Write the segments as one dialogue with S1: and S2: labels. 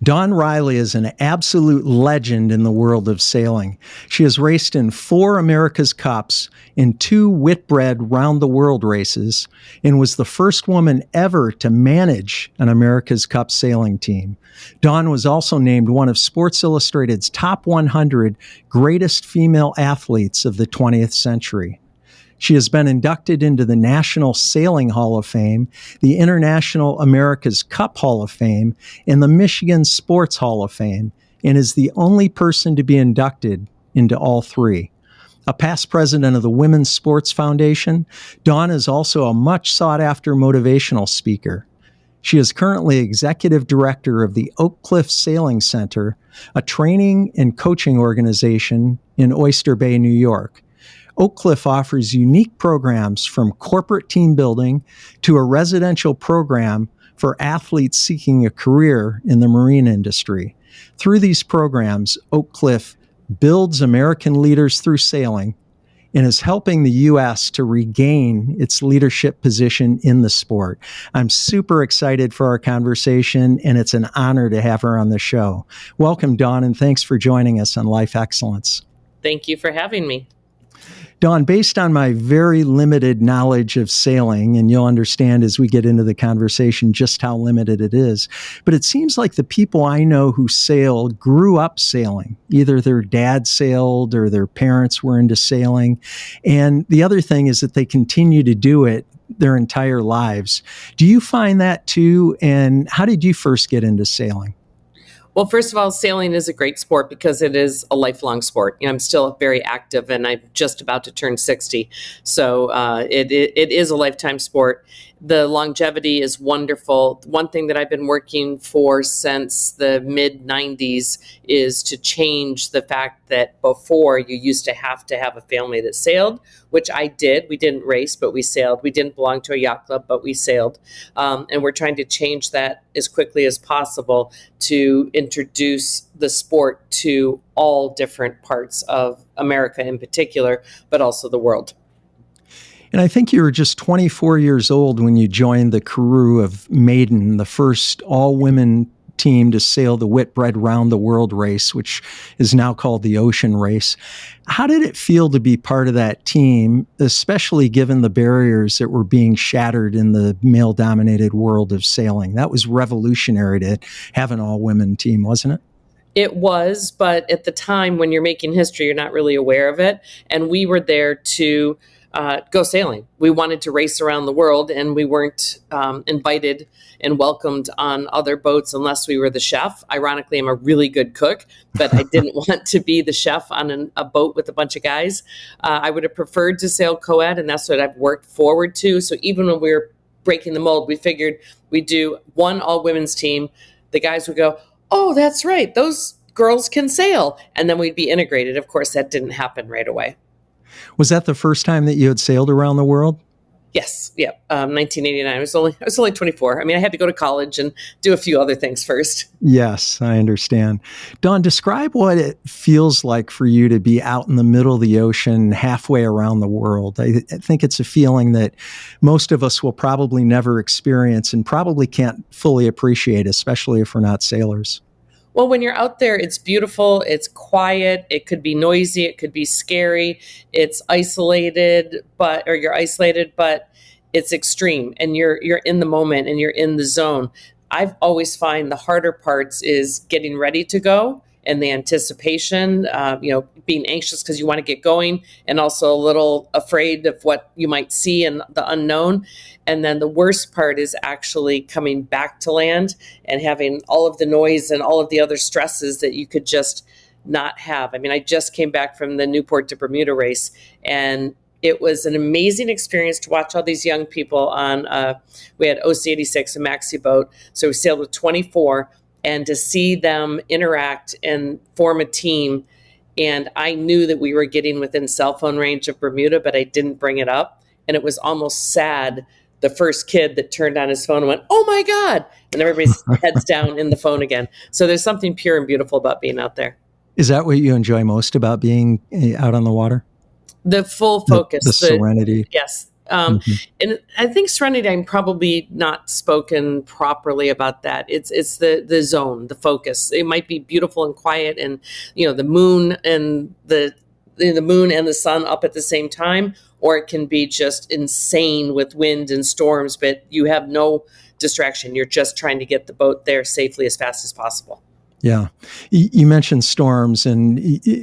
S1: Dawn Riley is an absolute legend in the world of sailing. She has raced in 4 America's Cups, in 2 Whitbread Round the World races, and was the first woman ever to manage an America's Cup sailing team. Dawn was also named one of Sports Illustrated's top 100 greatest female athletes of the 20th century. She has been inducted into the National Sailing Hall of Fame, the International America's Cup Hall of Fame, and the Michigan Sports Hall of Fame, and is the only person to be inducted into all 3. A past president of the Women's Sports Foundation, Dawn is also a much sought-after motivational speaker. She is currently executive director of the Oakcliff Sailing Center, a training and coaching organization in Oyster Bay, New York. Oakcliff offers unique programs from corporate team building to a residential program for athletes seeking a career in the marine industry. Through these programs, Oakcliff builds American leaders through sailing and is helping the U.S. to regain its leadership position in the sport. I'm super excited for our conversation, and it's an honor to have her on the show. Welcome, Dawn, and thanks for joining us on Life Excellence.
S2: Thank you for having me.
S1: Dawn, based on my very limited knowledge of sailing, and you'll understand as we get into the conversation just how limited it is, but it seems like the people I know who sail grew up sailing. Either their dad sailed or their parents were into sailing. And the other thing is that they continue to do it their entire lives. Do you find that too? And how did you first get into sailing?
S2: Well, first of all, sailing is a great sport because it is a lifelong sport. I'm still very active, and I'm just about to turn 60. So it is a lifetime sport. The longevity is wonderful. One thing that I've been working for since the mid-90s is to change the fact that before you used to have a family that sailed, which I did. We didn't race, but we sailed. We didn't belong to a yacht club, but we sailed. And we're trying to change that as quickly as possible to introduce the sport to all different parts of America in particular, but also the world.
S1: And I think you were just 24 years old when you joined the crew of Maiden, the first all-women team to sail the Whitbread Round the World race, which is now called the Ocean Race. How did it feel to be part of that team, especially given the barriers that were being shattered in the male-dominated world of sailing? That was revolutionary to have an all-women team, wasn't it?
S2: It was, but at the time when you're making history, you're not really aware of it. And we were there to go sailing. We wanted to race around the world, and we weren't invited and welcomed on other boats unless we were the chef. Ironically, I'm a really good cook, but I didn't want to be the chef on a boat with a bunch of guys. I would have preferred to sail co-ed, and that's what I've worked forward to. So even when we were breaking the mold, we figured we'd do one all-women's team. The guys would go, "Oh, that's right, those girls can sail." And then we'd be integrated. Of course, that didn't happen right away.
S1: Was that the first time that you had sailed around the world?
S2: Yes. Yeah. 1989. I was only 24. I mean, I had to go to college and do a few other things first.
S1: Yes, I understand. Dawn, describe what it feels like for you to be out in the middle of the ocean, halfway around the world. I think it's a feeling that most of us will probably never experience and probably can't fully appreciate, especially if we're not sailors.
S2: Well, when you're out there, it's beautiful, it's quiet, it could be noisy, it could be scary, it's isolated, but it's extreme, and you're in the moment and you're in the zone. I've always find the harder parts is getting ready to go and the anticipation, being anxious because you want to get going, and also a little afraid of what you might see and the unknown. And then the worst part is actually coming back to land and having all of the noise and all of the other stresses that you could just not have. I mean, I just came back from the Newport to Bermuda race, and it was an amazing experience to watch all these young people on, we had OC-86, a maxi boat. So we sailed with 24, and to see them interact and form a team. And I knew that we were getting within cell phone range of Bermuda, but I didn't bring it up. And it was almost sad. The first kid that turned on his phone and went, "Oh my God." And everybody's heads down in the phone again. So there's something pure and beautiful about being out there.
S1: Is that what you enjoy most about being out on the water?
S2: The full focus.
S1: The serenity.
S2: Yes.
S1: Mhm.
S2: And I think serenity, I'm probably not spoken properly about that. It's the zone, the focus. It might be beautiful and quiet, and the moon and the moon and the sun up at the same time, or it can be just insane with wind and storms, but you have no distraction. You're just trying to get the boat there safely as fast as possible.
S1: Yeah. You mentioned storms, and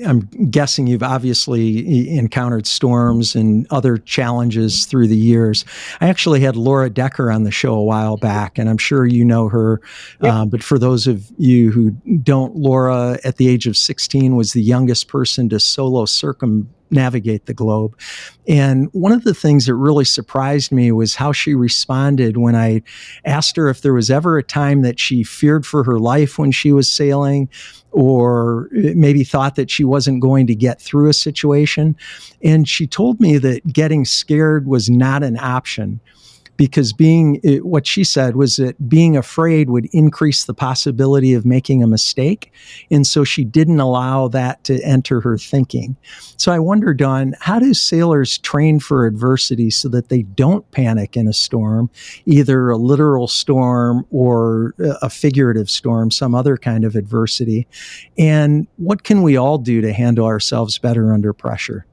S1: I'm guessing you've obviously encountered storms and other challenges through the years. I actually had Laura Decker on the show a while back, and I'm sure you know her.
S2: Yep.
S1: But for those of you who don't, Laura, at the age of 16, was the youngest person to solo circumnavigate the globe. And one of the things that really surprised me was how she responded when I asked her if there was ever a time that she feared for her life when she was sailing, or maybe thought that she wasn't going to get through a situation. And she told me that getting scared was not an option, because what she said was that being afraid would increase the possibility of making a mistake. And so she didn't allow that to enter her thinking. So I wonder, Dawn, how do sailors train for adversity so that they don't panic in a storm, either a literal storm or a figurative storm, some other kind of adversity? And what can we all do to handle ourselves better under pressure?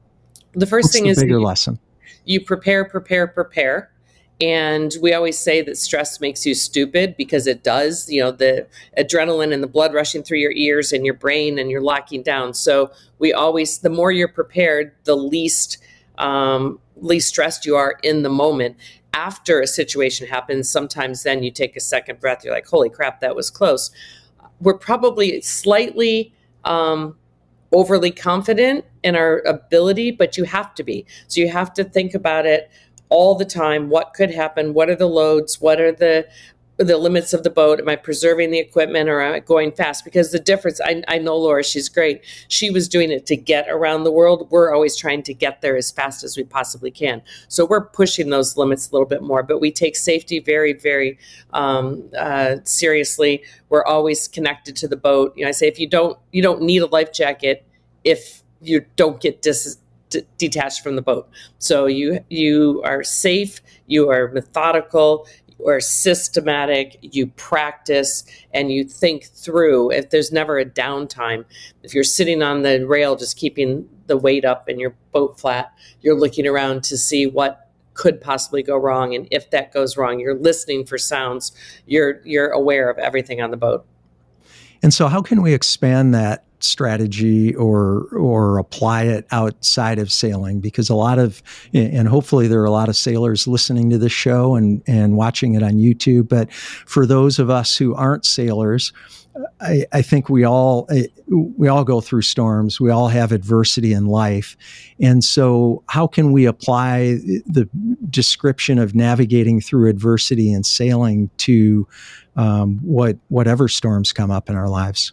S2: The first
S1: What's
S2: thing
S1: the
S2: is
S1: bigger lesson?
S2: you prepare. And we always say that stress makes you stupid, because it does. The adrenaline and the blood rushing through your ears and your brain, and you're locking down. So the more you're prepared, the least stressed you are in the moment. After a situation happens, sometimes then you take a second breath. You're like, holy crap, that was close. We're probably slightly overly confident in our ability, but you have to be. So you have to think about it all the time. What could happen? What are the loads? What are the limits of the boat? Am I preserving the equipment, or am I going fast? Because the difference, I know Laura, she's great. She was doing it to get around the world. We're always trying to get there as fast as we possibly can. So we're pushing those limits a little bit more, but we take safety very, very seriously. We're always connected to the boat. I say, if you don't need a life jacket if you don't get detached from the boat. So you are safe, you are methodical, you are systematic, you practice, and you think through. If there's never a downtime, if you're sitting on the rail just keeping the weight up and your boat flat, you're looking around to see what could possibly go wrong, and if that goes wrong, you're listening for sounds. You're aware of everything on the boat.
S1: And so how can we expand that strategy or apply it outside of sailing? Because and hopefully there are a lot of sailors listening to this show and watching it on YouTube. But for those of us who aren't sailors, I think we all go through storms. We all have adversity in life. And so how can we apply the description of navigating through adversity and sailing to whatever storms come up in our lives?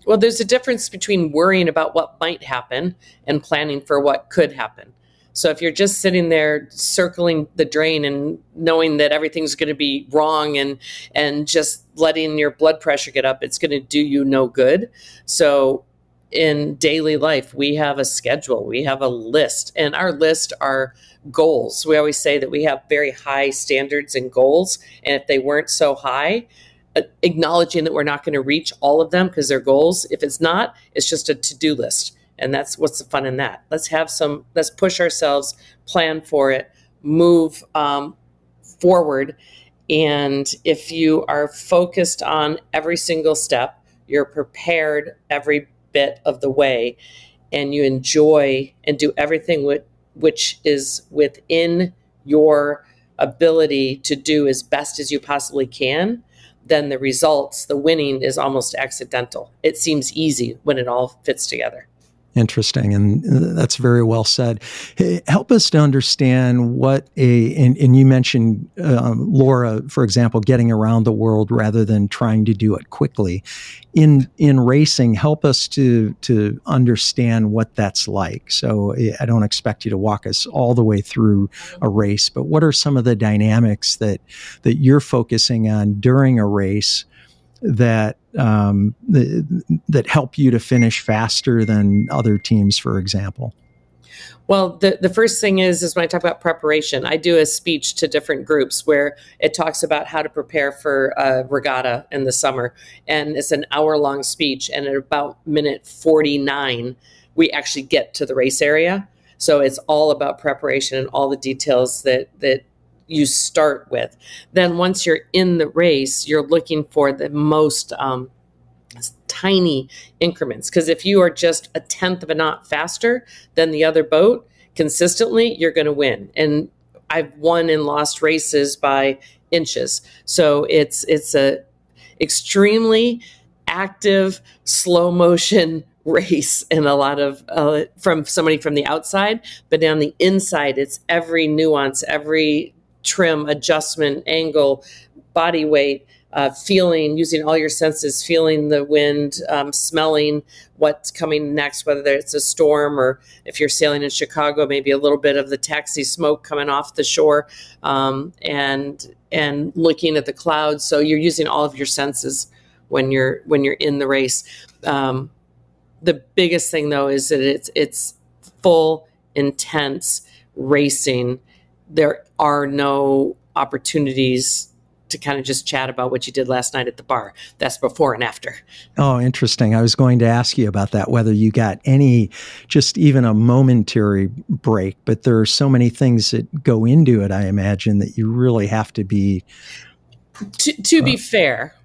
S2: Well, there's a difference between worrying about what might happen and planning for what could happen. So if you're just sitting there circling the drain and knowing that everything's going to be wrong and just letting your blood pressure get up, it's going to do you no good. So in daily life, we have a schedule, we have a list, and our list are goals. We always say that we have very high standards and goals, and if they weren't so high, acknowledging that we're not going to reach all of them because they're goals. If it's not, it's just a to-do list. And that's what's the fun in that. Let's push ourselves, plan for it, move forward. And if you are focused on every single step, you're prepared every bit of the way, and you enjoy and do everything which is within your ability to do as best as you possibly can, then the results, the winning, is almost accidental. It seems easy when it all fits together.
S1: Interesting. And that's very well said. Help us to understand and you mentioned, Laura, for example, getting around the world rather than trying to do it quickly. In racing, help us to understand what that's like. So I don't expect you to walk us all the way through a race, but what are some of the dynamics that you're focusing on during a race that help you to finish faster than other teams, for example?
S2: Well, the first thing is when I talk about preparation, I do a speech to different groups where it talks about how to prepare for a regatta in the summer. And it's an hour-long speech. And at about minute 49, we actually get to the race area. So it's all about preparation and all the details that you start with. Then once you're in the race, you're looking for the most tiny increments. Because if you are just a tenth of a knot faster than the other boat consistently, you're going to win. And I've won and lost races by inches. So it's a extremely active, slow motion race, and a lot of from somebody from the outside, but on the inside, it's every nuance, every trim, adjustment, angle, body weight, feeling, using all your senses, feeling the wind, smelling what's coming next, whether it's a storm or if you're sailing in Chicago, maybe a little bit of the taxi smoke coming off the shore, and looking at the clouds. So you're using all of your senses when you're in the race. The biggest thing though is that it's full, intense racing. There are no opportunities to kind of just chat about what you did last night at the bar. That's before and after.
S1: Oh, interesting. I was going to ask you about that, whether you got any, just even a momentary break, but there are so many things that go into it, I imagine, that you really have to be.
S2: To be fair,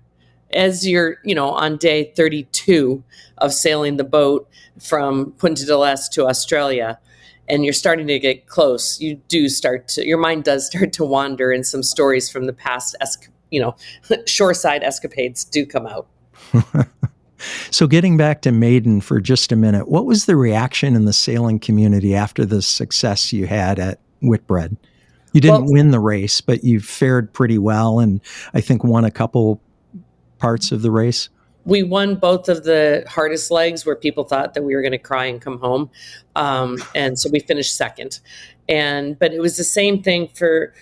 S2: as you're, on day 32 of sailing the boat from Punta del Este to Australia, and you're starting to get close, your mind does start to wander, and some stories from the past, shoreside escapades do come out.
S1: So getting back to Maiden for just a minute, what was the reaction in the sailing community after the success you had at Whitbread? You didn't win the race, but you fared pretty well, and I think won a couple parts of the race.
S2: We won both of the hardest legs where people thought that we were going to cry and come home. And so we finished second. But it was the same thing for,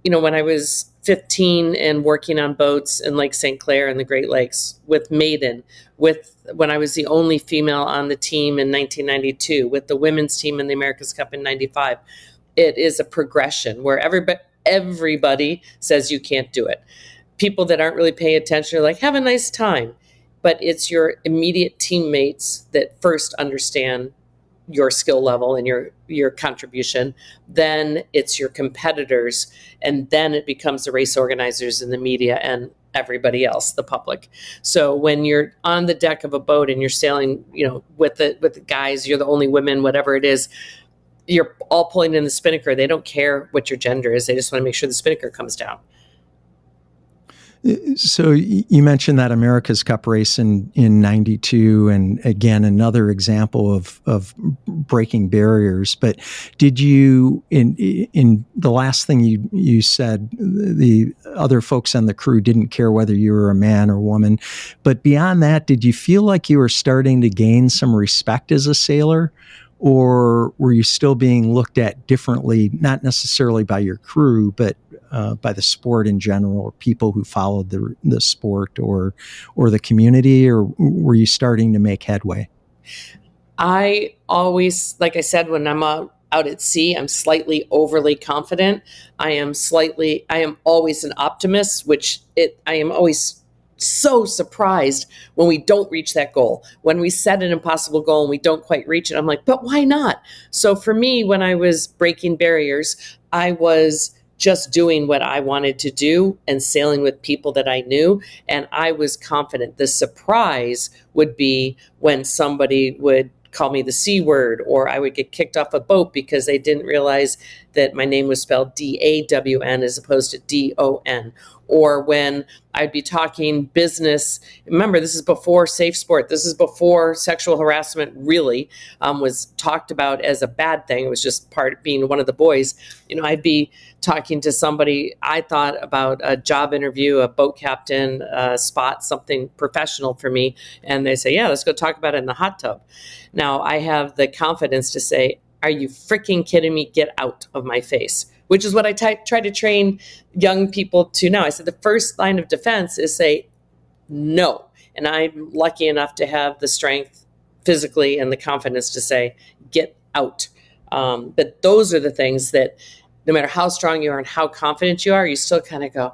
S2: when I was 15 and working on boats in Lake St. Clair and the Great Lakes with Maiden, when I was the only female on the team in 1992, with the women's team in the America's Cup in 95. It is a progression where everybody says you can't do it. People that aren't really paying attention are like, have a nice time. But it's your immediate teammates that first understand your skill level and your contribution. Then it's your competitors. And then it becomes the race organizers and the media and everybody else, the public. So when you're on the deck of a boat and you're sailing, with the guys, you're the only women, whatever it is, you're all pulling in the spinnaker. They don't care what your gender is. They just want to make sure the spinnaker comes down.
S1: So you mentioned that America's Cup race in 92, and again, another example of breaking barriers. But did you, in the last thing you said, the other folks on the crew didn't care whether you were a man or woman. But beyond that, did you feel like you were starting to gain some respect as a sailor? Or were you still being looked at differently, not necessarily by your crew, but by the sport in general, or people who followed the sport, or the community, or were you starting to make headway?
S2: I always, like I said, when I'm out at sea, I'm slightly overly confident. I am always an optimist, I am always so surprised when we don't reach that goal. When we set an impossible goal and we don't quite reach it, I'm like, but why not? So for me, when I was breaking barriers, I was just doing what I wanted to do and sailing with people that I knew. And I was confident. The surprise would be when somebody would call me the C word, or I would get kicked off a boat because they didn't realize that my name was spelled D-A-W-N as opposed to D-O-N. Or when I'd be talking business. Remember, this is before safe sport. This is before sexual harassment really was talked about as a bad thing. It was just part of being one of the boys. I'd be talking to somebody, I thought about a job interview, a boat captain spot, something professional for me. And they say, yeah, let's go talk about it in the hot tub. Now I have the confidence to say, are you freaking kidding me? Get out of my face. Which is what I try to train young people to now. I said the first line of defense is say no. And I'm lucky enough to have the strength physically and the confidence to say, get out. But those are the things that no matter how strong you are and how confident you are, you still kind of go,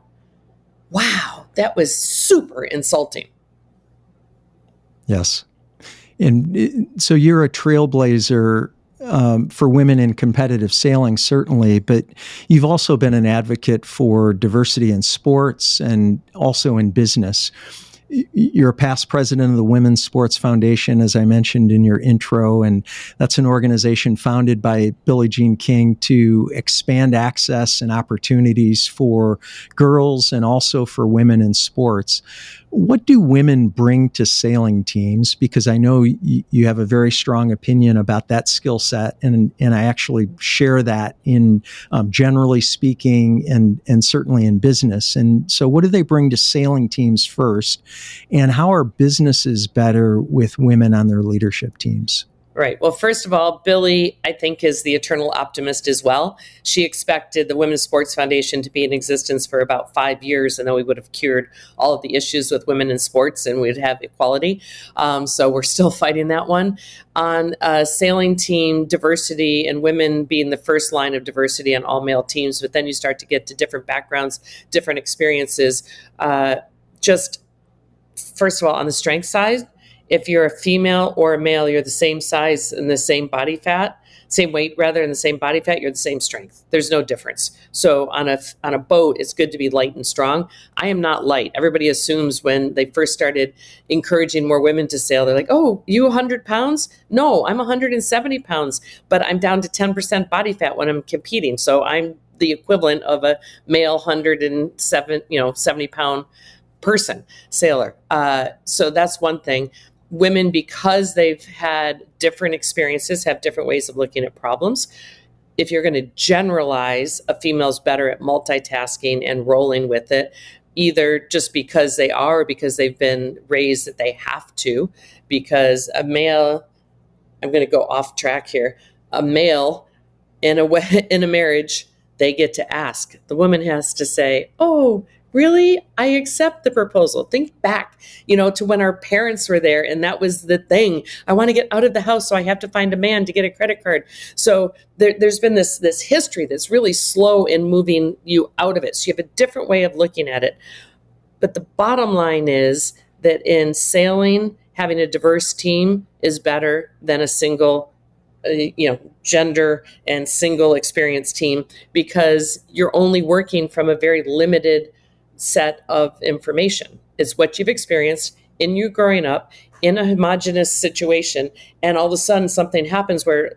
S2: wow, that was super insulting.
S1: Yes. And so you're a trailblazer for women in competitive sailing, certainly, but you've also been an advocate for diversity in sports and also in business. You're a past president of the Women's Sports Foundation, as I mentioned in your intro, and that's an organization founded by Billie Jean King to expand access and opportunities for girls and also for women in sports. What do women bring to sailing teams? Because I know you have a very strong opinion about that skill set, and I actually share that in generally speaking and certainly in business. And so what do they bring to sailing teams first? And how are businesses better with women on their leadership teams?
S2: Right. Well, first of all, Billie, I think, is the eternal optimist as well. She expected the Women's Sports Foundation to be in existence for about 5 years, and then we would have cured all of the issues with women in sports and we'd have equality. So we're still fighting that one. On sailing team diversity and women being the first line of diversity on all male teams, but then you start to get to different backgrounds, different experiences. Just first of all, on the strength side, if you're a female or a male, you're the same size and the same body fat, same weight rather, and the same body fat, you're the same strength. There's no difference. So on a boat, it's good to be light and strong. I am not light. Everybody assumes when they first started encouraging more women to sail, they're like, oh, you 100 pounds? No, I'm 170 pounds, but I'm down to 10% body fat when I'm competing. So I'm the equivalent of a male 70-pound person sailor. So that's one thing. Women, because they've had different experiences, have different ways of looking at problems. If you're going to generalize, a female's better at multitasking and rolling with it, either just because they are or because they've been raised that they have to. Because a male, I'm going to go off track here, a male in a marriage, they get to ask. The woman has to say, oh, really? I accept the proposal. Think back, to when our parents were there and that was the thing. I want to get out of the house, so I have to find a man to get a credit card. So there's been this history that's really slow in moving you out of it. So you have a different way of looking at it. But the bottom line is that in sailing, having a diverse team is better than a single gender and single experience team, because you're only working from a very limited set of information. It's what you've experienced in you growing up in a homogenous situation, and all of a sudden something happens where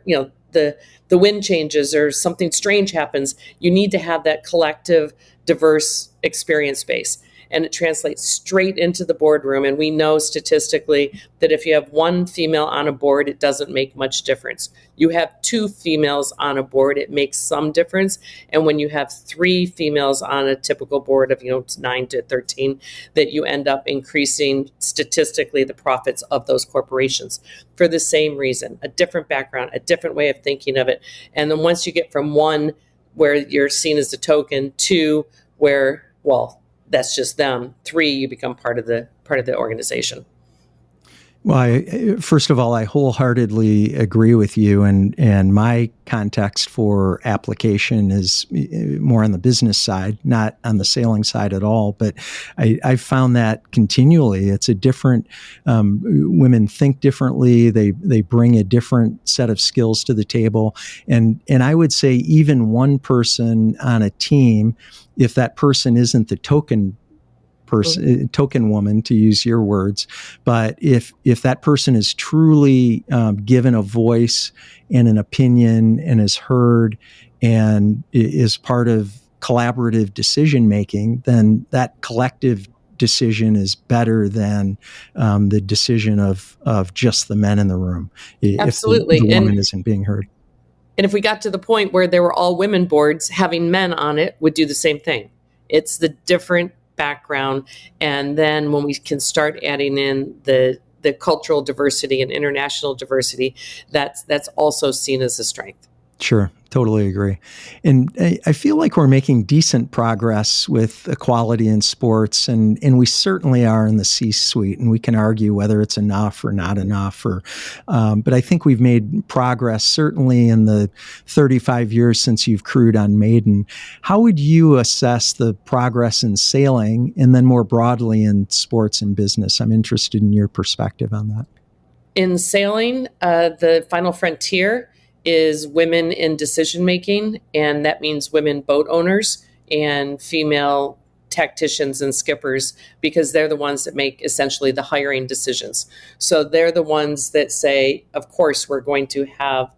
S2: the wind changes or something strange happens. You need to have that collective, diverse experience base. And it translates straight into the boardroom. And we know statistically that if you have one female on a board, it doesn't make much difference. You have 2 females on a board, it makes some difference. And when you have 3 females on a typical board of 9 to 13, that you end up increasing statistically the profits of those corporations for the same reason, a different background, a different way of thinking of it. And then once you get from 1 where you're seen as the token, 2 where, well, that's just them, 3, you become part of the organization.
S1: Well, first of all, I wholeheartedly agree with you, and my context for application is more on the business side, not on the sailing side at all. But I found that continually. It's a different. Women think differently. They bring a different set of skills to the table, and I would say even one person on a team, if that person isn't the token woman, to use your words, but if that person is truly given a voice and an opinion and is heard and is part of collaborative decision making, then that collective decision is better than the decision of just the men in the room.
S2: Absolutely.
S1: If the woman isn't being heard.
S2: And if we got to the point where there were all women boards, having men on it would do the same thing. It's the different background. And then when we can start adding in the cultural diversity and international diversity, that's also seen as a strength.
S1: Sure, totally agree. And I feel like we're making decent progress with equality in sports, and we certainly are in the C-suite, and we can argue whether it's enough or not enough. But I think we've made progress, certainly in the 35 years since you've crewed on Maiden. How would you assess the progress in sailing, and then more broadly in sports and business? I'm interested in your perspective on that.
S2: In sailing, the final frontier is women in decision making, and that means women boat owners and female tacticians and skippers, because they're the ones that make essentially the hiring decisions. So they're the ones that say, of course, we're going to have,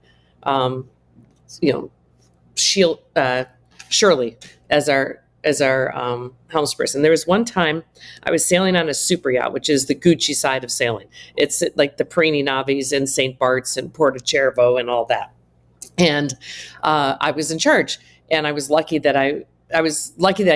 S2: Shirley as our helmsperson. There was one time I was sailing on a super yacht, which is the Gucci side of sailing. It's like the Perini Navis and St. Bartes and Porto Cervo and all that. And I was in charge, and I was lucky that I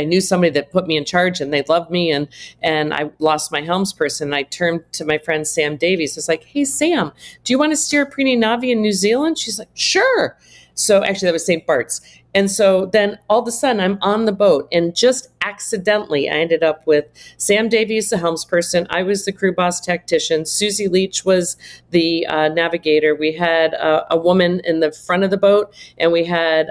S2: knew somebody that put me in charge, and they loved me. And I lost my helmsperson. And I turned to my friend Sam Davies. I was like, "Hey Sam, do you want to steer a Perini Navi in New Zealand?" She's like, "Sure." So actually, that was St. Bart's. And so then all of a sudden I'm on the boat, and just accidentally I ended up with Sam Davies, the helmsperson. I was the crew boss tactician. Susie Leach was the navigator. We had a woman in the front of the boat, and we had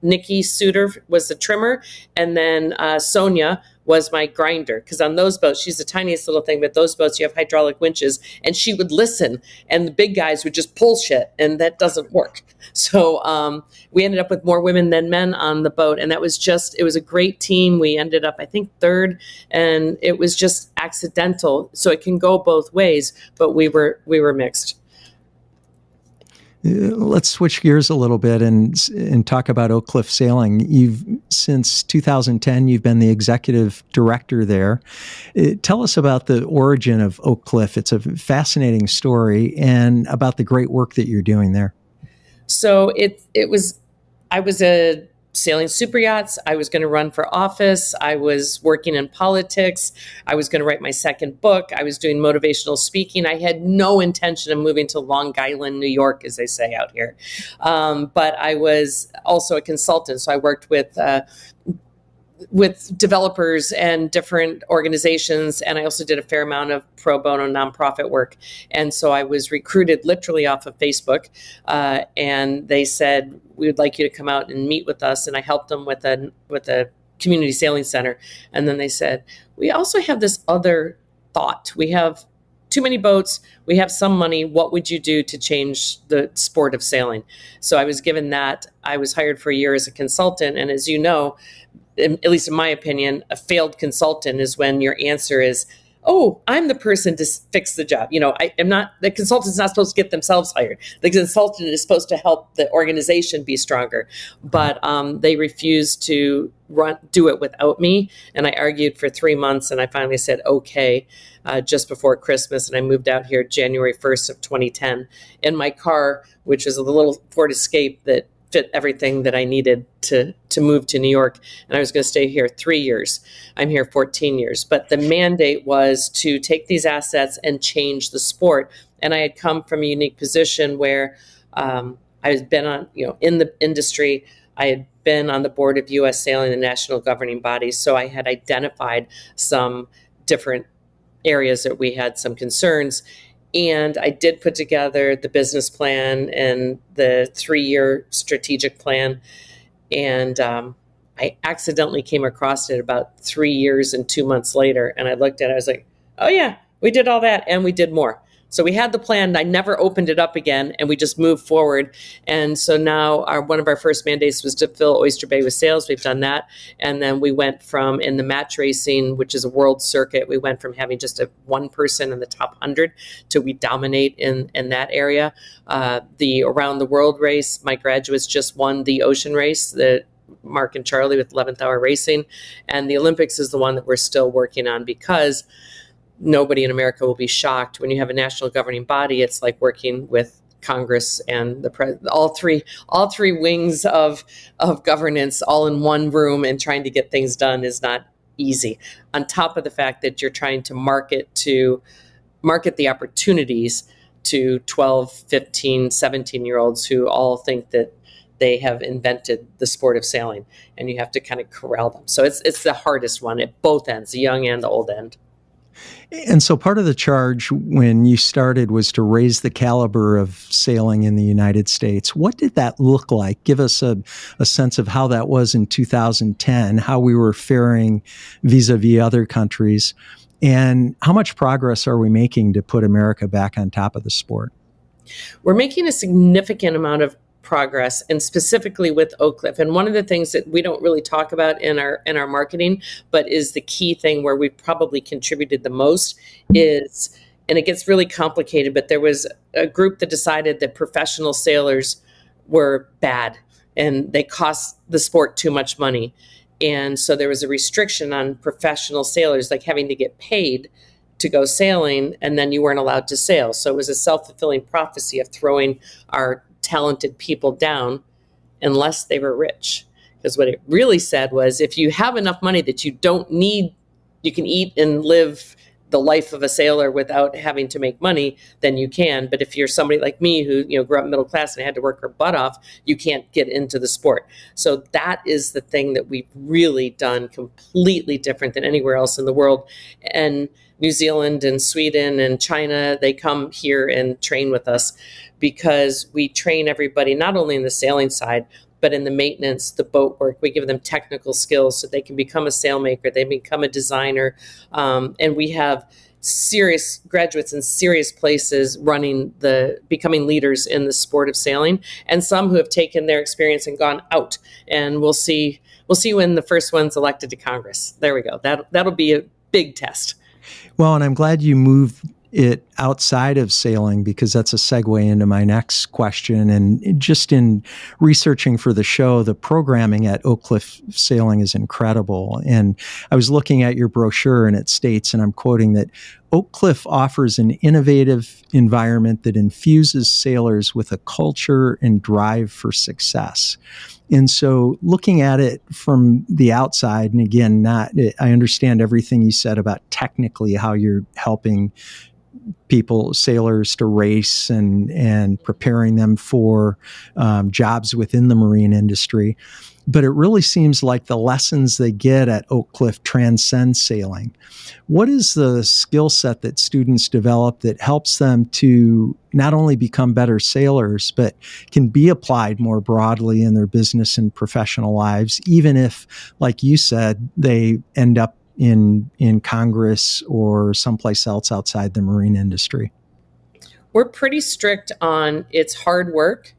S2: Nikki Suter was the trimmer, and then Sonia was my grinder. Because on those boats, she's the tiniest little thing, but those boats, you have hydraulic winches, and she would listen, and the big guys would just pull shit, and that doesn't work. So we ended up with more women than men on the boat, and it was a great team. We ended up, I think, third, and it was just accidental. So it can go both ways, but we were mixed.
S1: Let's switch gears a little bit and talk about Oakcliff Sailing. Since 2010, you've been the executive director there. Tell us about the origin of Oakcliff. It's a fascinating story, and about the great work that you're doing there.
S2: So I was sailing super yachts. I was going to run for office. I was working in politics. I was going to write my second book. I was doing motivational speaking. I had no intention of moving to Long Island, New York, as they say out here. But I was also a consultant. So I worked with developers and different organizations. And I also did a fair amount of pro bono nonprofit work. And so I was recruited literally off of Facebook. And they said, "We would like you to come out and meet with us." And I helped them with a community sailing center. And then they said, "We also have this other thought. We have too many boats. We have some money. What would you do to change the sport of sailing?" So I was given that. I was hired for a year as a consultant. And as you know, at least in my opinion, a failed consultant is when your answer is, "Oh, I'm the person to fix the job." The consultant's not supposed to get themselves hired. The consultant is supposed to help the organization be stronger. But they refused to do it without me. And I argued for 3 months, and I finally said, okay, just before Christmas. And I moved out here January 1st of 2010 in my car, which is a little Ford Escape that fit everything that I needed to move to New York. And I was going to stay here 3 years. I'm here 14 years. But the mandate was to take these assets and change the sport. And I had come from a unique position where I had been in the industry. I had been on the board of U.S. Sailing, the national governing body. So I had identified some different areas that we had some concerns. And I did put together the business plan and the 3-year strategic plan. And I accidentally came across it about 3 years and 2 months later. And I looked at it, I was like, oh yeah, we did all that and we did more. So we had the plan. I never opened it up again, and we just moved forward. And so now one of our first mandates was to fill Oyster Bay with sales. We've done that. And then we went from, in the match racing, which is a world circuit, we went from having just one person in the top 100 to we dominate in that area. The Around the World race, my graduates just won the ocean race, the Mark and Charlie with 11th Hour Racing. And the Olympics is the one that we're still working on, because nobody in America will be shocked when you have a national governing body. It's like working with Congress and all three wings of governance all in one room, and trying to get things done is not easy. On top of the fact that you're trying to market the opportunities to 12, 15, 17-year-olds who all think that they have invented the sport of sailing, and you have to kind of corral them. So it's the hardest one at both ends, the young and the old end.
S1: And so part of the charge when you started was to raise the caliber of sailing in the United States. What did that look like? Give us a sense of how that was in 2010, how we were faring vis-a-vis other countries, and how much progress are we making to put America back on top of the sport?
S2: We're making a significant amount of progress, and specifically with Oakcliff. And one of the things that we don't really talk about in our marketing, but is the key thing where we've probably contributed the most is, and it gets really complicated, but there was a group that decided that professional sailors were bad and they cost the sport too much money. And so there was a restriction on professional sailors, like having to get paid to go sailing, and then you weren't allowed to sail. So it was a self-fulfilling prophecy of throwing our talented people down unless they were rich. Because what it really said was, if you have enough money that you don't need, you can eat and live the life of a sailor without having to make money, then you can. But if you're somebody like me who grew up middle class and had to work her butt off, you can't get into the sport. So that is the thing that we've really done completely different than anywhere else in the world. And New Zealand and Sweden and China, they come here and train with us because we train everybody, not only in the sailing side, but in the maintenance, the boat work. We give them technical skills so they can become a sailmaker, they become a designer. And we have serious graduates in serious places becoming leaders in the sport of sailing, and some who have taken their experience and gone out. And we'll see when the first one's elected to Congress. There we go. That'll be a big test.
S1: Well, and I'm glad you moved it outside of sailing, because that's a segue into my next question. And just in researching for the show, the programming at Oakcliff Sailing is incredible. And I was looking at your brochure, and it states, and I'm quoting, that Oakcliff offers an innovative environment that infuses sailors with a culture and drive for success. And so looking at it from the outside, and again, I understand everything you said about technically how you're helping sailors to race and preparing them for jobs within the marine industry. But it really seems like the lessons they get at Oakcliff transcend sailing. What is the skill set that students develop that helps them to not only become better sailors, but can be applied more broadly in their business and professional lives, even if, like you said, they end up in Congress or someplace else outside the marine industry?
S2: We're pretty strict on it's hard work.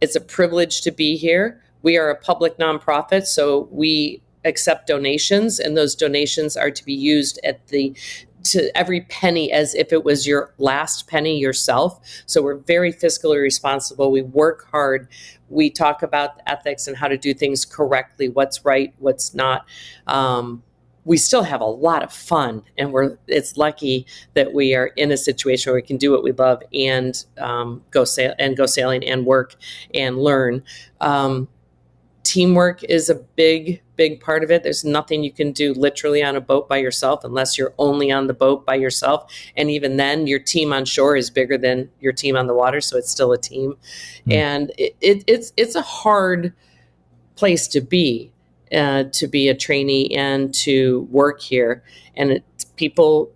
S2: It's a privilege to be here. We are a public nonprofit, so we accept donations, and those donations are to be used to every penny as if it was your last penny yourself. So we're very fiscally responsible. We work hard. We talk about ethics and how to do things correctly, what's right, what's not. We still have a lot of fun, and it's lucky that we are in a situation where we can do what we love and go sailing and work and learn. Teamwork is a big part of it. There's nothing you can do literally on a boat by yourself unless you're only on the boat by yourself. And even then, your team on shore is bigger than your team on the water, so it's still a team. And it's a hard place to be a trainee and to work here. And people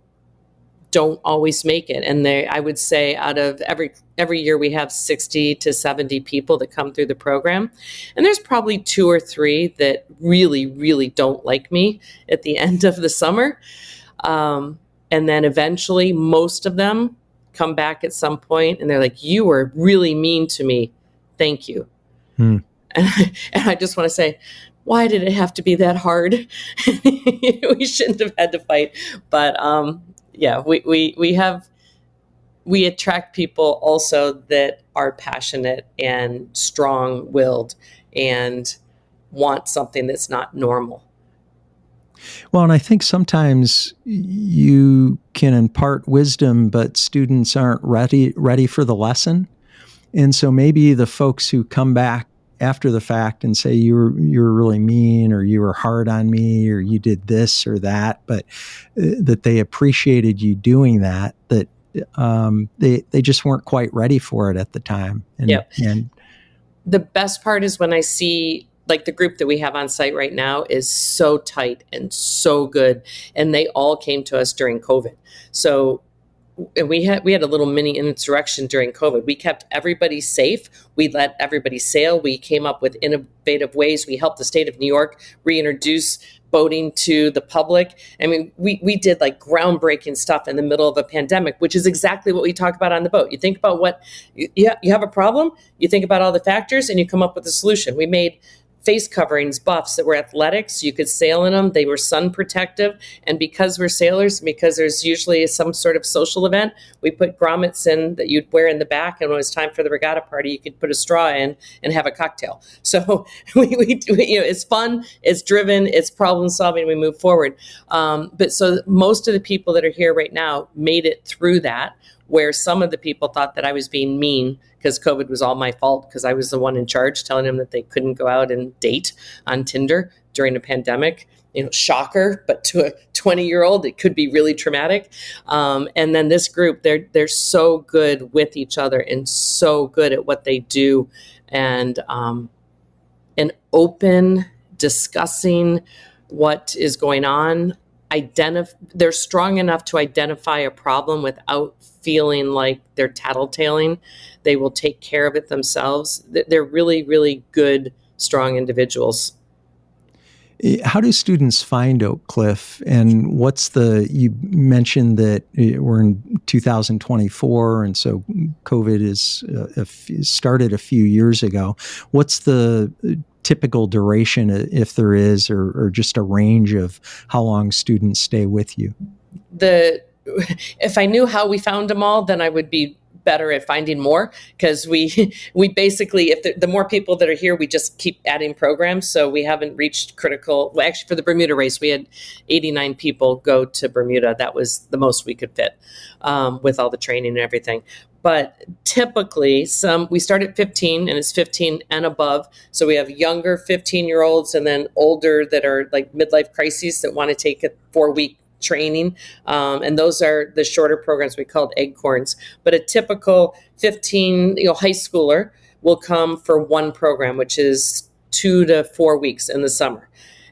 S2: don't always make it. And I would say out of every year we have 60 to 70 people that come through the program. And there's probably 2 or 3 that really, really don't like me at the end of the summer. And then eventually most of them come back at some point and they're like, you were really mean to me. Thank you. And I just want to say, why did it have to be that hard? We shouldn't have had to fight. But yeah, we attract people also that are passionate and strong-willed and want something that's not normal.
S1: Well, and I think sometimes you can impart wisdom, but students aren't ready for the lesson. And so maybe the folks who come back after the fact and say you were really mean, or you were hard on me, or you did this or that, but that they appreciated you doing that they just weren't quite ready for it at the time. And
S2: The best part is when I see, like, the group that we have on site right now is so tight and so good, and they all came to us during COVID. So, and we had a little mini insurrection during COVID. We kept everybody safe. We let everybody sail. We came up with innovative ways. We helped the state of New York reintroduce boating to the public. I mean, we did like groundbreaking stuff in the middle of a pandemic, which is exactly what we talk about on the boat. You think about what you have a problem, you think about all the factors, and you come up with a solution. We made face coverings, buffs that were athletic, so you could sail in them. They were sun protective. And because we're sailors, because there's usually some sort of social event, we put grommets in that you'd wear in the back. And when it was time for the regatta party, you could put a straw in and have a cocktail. So it's fun, it's driven, it's problem solving, we move forward. But so most of the people that are here right now made it through that, where some of the people thought that I was being mean because COVID was all my fault because I was the one in charge telling them that they couldn't go out and date on Tinder during a pandemic. Shocker, but to a 20-year-old, it could be really traumatic. And then this group, they're so good with each other and so good at what they do, and open, discussing what is going on. They're strong enough to identify a problem without feeling like they're tattletaling. They will take care of it themselves. They're really, really good, strong individuals.
S1: How do students find Oakcliff, and you mentioned that we're in 2024, and so COVID is started a few years ago. What's the typical duration, if there is, or just a range of how long students stay with you?
S2: If I knew how we found them all, then I would be better at finding more, because we basically, if the more people that are here, we just keep adding programs. So we haven't reached critical. Well, actually, for the Bermuda race, we had 89 people go to Bermuda. That was the most we could fit with all the training and everything. But typically, we start at 15, and it's 15 and above. So we have younger 15-year-olds and then older that are like midlife crises that want to take a 4-week training. And those are the shorter programs we called Acorns. But a typical 15, high schooler will come for one program, which is 2 to 4 weeks in the summer.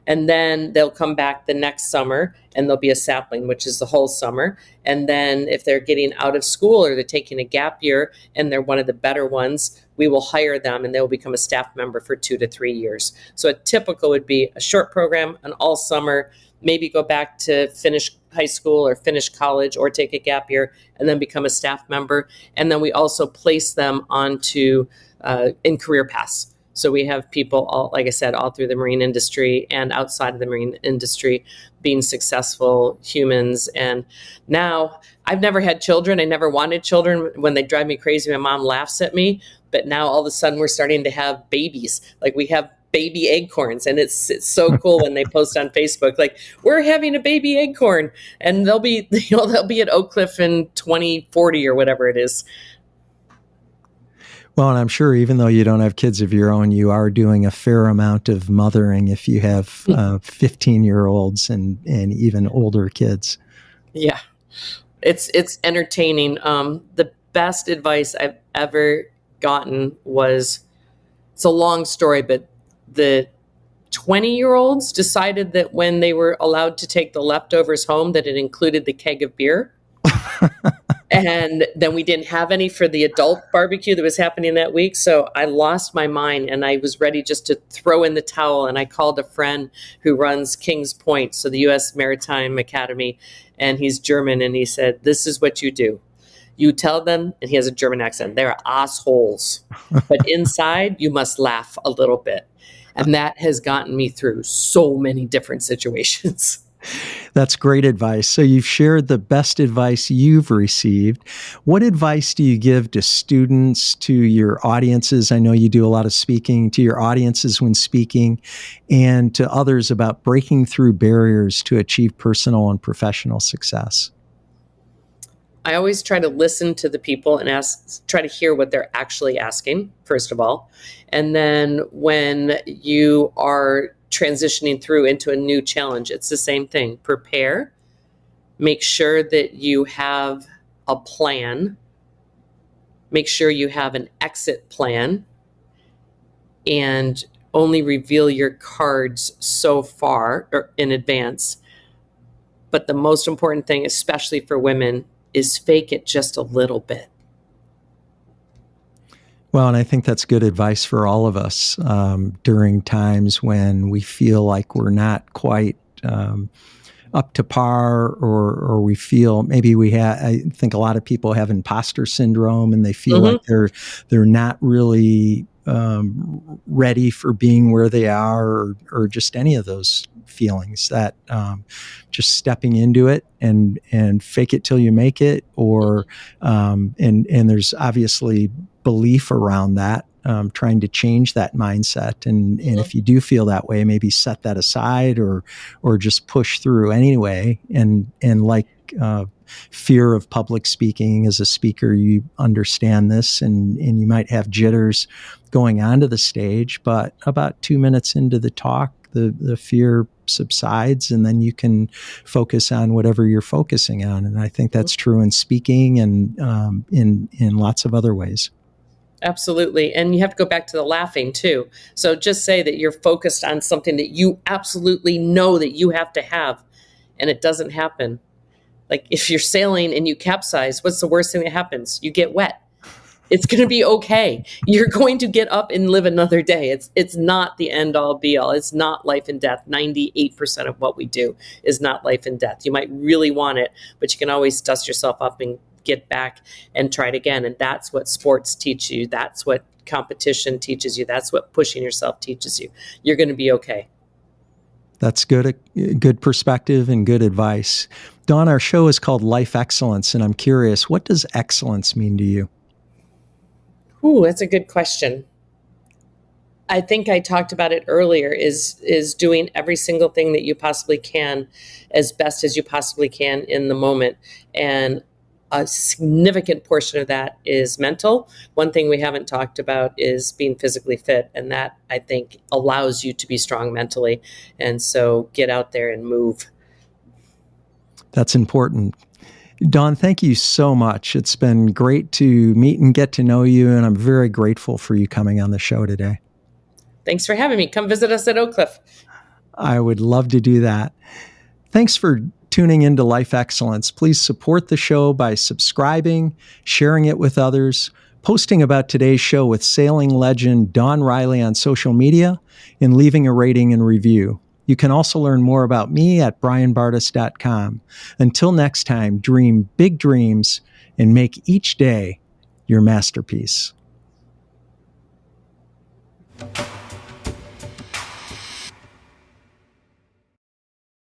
S2: And then they'll come back the next summer, and there'll be a sapling, which is the whole summer. And then if they're getting out of school or they're taking a gap year and they're one of the better ones, we will hire them and they'll become a staff member for 2 to 3 years. So a typical would be a short program, an all summer, maybe go back to finish high school or finish college or take a gap year and then become a staff member. And then we also place them onto in career paths. So we have people, all, like I said, all through the marine industry and outside of the marine industry being successful humans. And now, I've never had children. I never wanted children. When they drive me crazy, my mom laughs at me. But now all of a sudden we're starting to have babies. Like we have baby acorns, and it's so cool when they post on Facebook, like, we're having a baby acorn, and they'll be at Oakcliff in 2040 or whatever it is.
S1: Well, and I'm sure even though you don't have kids of your own, you are doing a fair amount of mothering if you have 15-year-olds and even older kids.
S2: Yeah, it's entertaining. The best advice I've ever gotten was, it's a long story, but the 20-year-olds decided that when they were allowed to take the leftovers home, that it included the keg of beer. And then we didn't have any for the adult barbecue that was happening that week. So I lost my mind and I was ready just to throw in the towel. And I called a friend who runs Kings Point, so the U.S. Maritime Academy, and he's German. And he said, this is what you do. You tell them, and he has a German accent, they're assholes. But inside, you must laugh a little bit. And that has gotten me through so many different situations.
S1: That's great advice. So you've shared the best advice you've received. What advice do you give to students, to your audiences? I know you do a lot of speaking, to your audiences when speaking, and to others about breaking through barriers to achieve personal and professional success.
S2: I always try to listen to the people and try to hear what they're actually asking, first of all. And then when you are transitioning through into a new challenge, it's the same thing. Prepare, make sure that you have a plan, make sure you have an exit plan, and only reveal your cards so far or in advance. But the most important thing, especially for women, is fake it just a little bit.
S1: Well, and I think that's good advice for all of us during times when we feel like we're not quite up to par, or we feel maybe I think a lot of people have imposter syndrome, and they feel like they're not really ready for being where they are, or just any of those feelings. That just stepping into it and fake it till you make it, or and there's obviously belief around that. Trying to change that mindset, and if you do feel that way, maybe set that aside, or just push through anyway. And like fear of public speaking, as a speaker, you understand this, and you might have jitters going onto the stage, but about 2 minutes into the talk, the fear subsides, and then you can focus on whatever you're focusing on. And I think that's true in speaking, and in lots of other ways.
S2: Absolutely. And you have to go back to the laughing too. So just say that you're focused on something that you absolutely know that you have to have, and it doesn't happen. Like if you're sailing and you capsize, what's the worst thing that happens? You get wet. It's going to be okay. You're going to get up and live another day. It's not the end all be all. It's not life and death. 98% of what we do is not life and death. You might really want it, but you can always dust yourself up and get back and try it again. And that's what sports teach you. That's what competition teaches you. That's what pushing yourself teaches you. You're going to be okay.
S1: That's good perspective and good advice. Dawn, our show is called Life Excellence, and I'm curious, what does excellence mean to you?
S2: Ooh, that's a good question. I think I talked about it earlier, is doing every single thing that you possibly can as best as you possibly can in the moment. And a significant portion of that is mental. One thing we haven't talked about is being physically fit. And that, I think, allows you to be strong mentally. And so get out there and move.
S1: That's important. Dawn, thank you so much. It's been great to meet and get to know you, and I'm very grateful for you coming on the show today.
S2: Thanks for having me. Come visit us at Oakcliff.
S1: I would love to do that. Thanks for tuning into Life Excellence. Please support the show by subscribing, sharing it with others, posting about today's show with sailing legend Dawn Riley on social media, and leaving a rating and review. You can also learn more about me at brianbartes.com. Until next time, dream big dreams and make each day your masterpiece.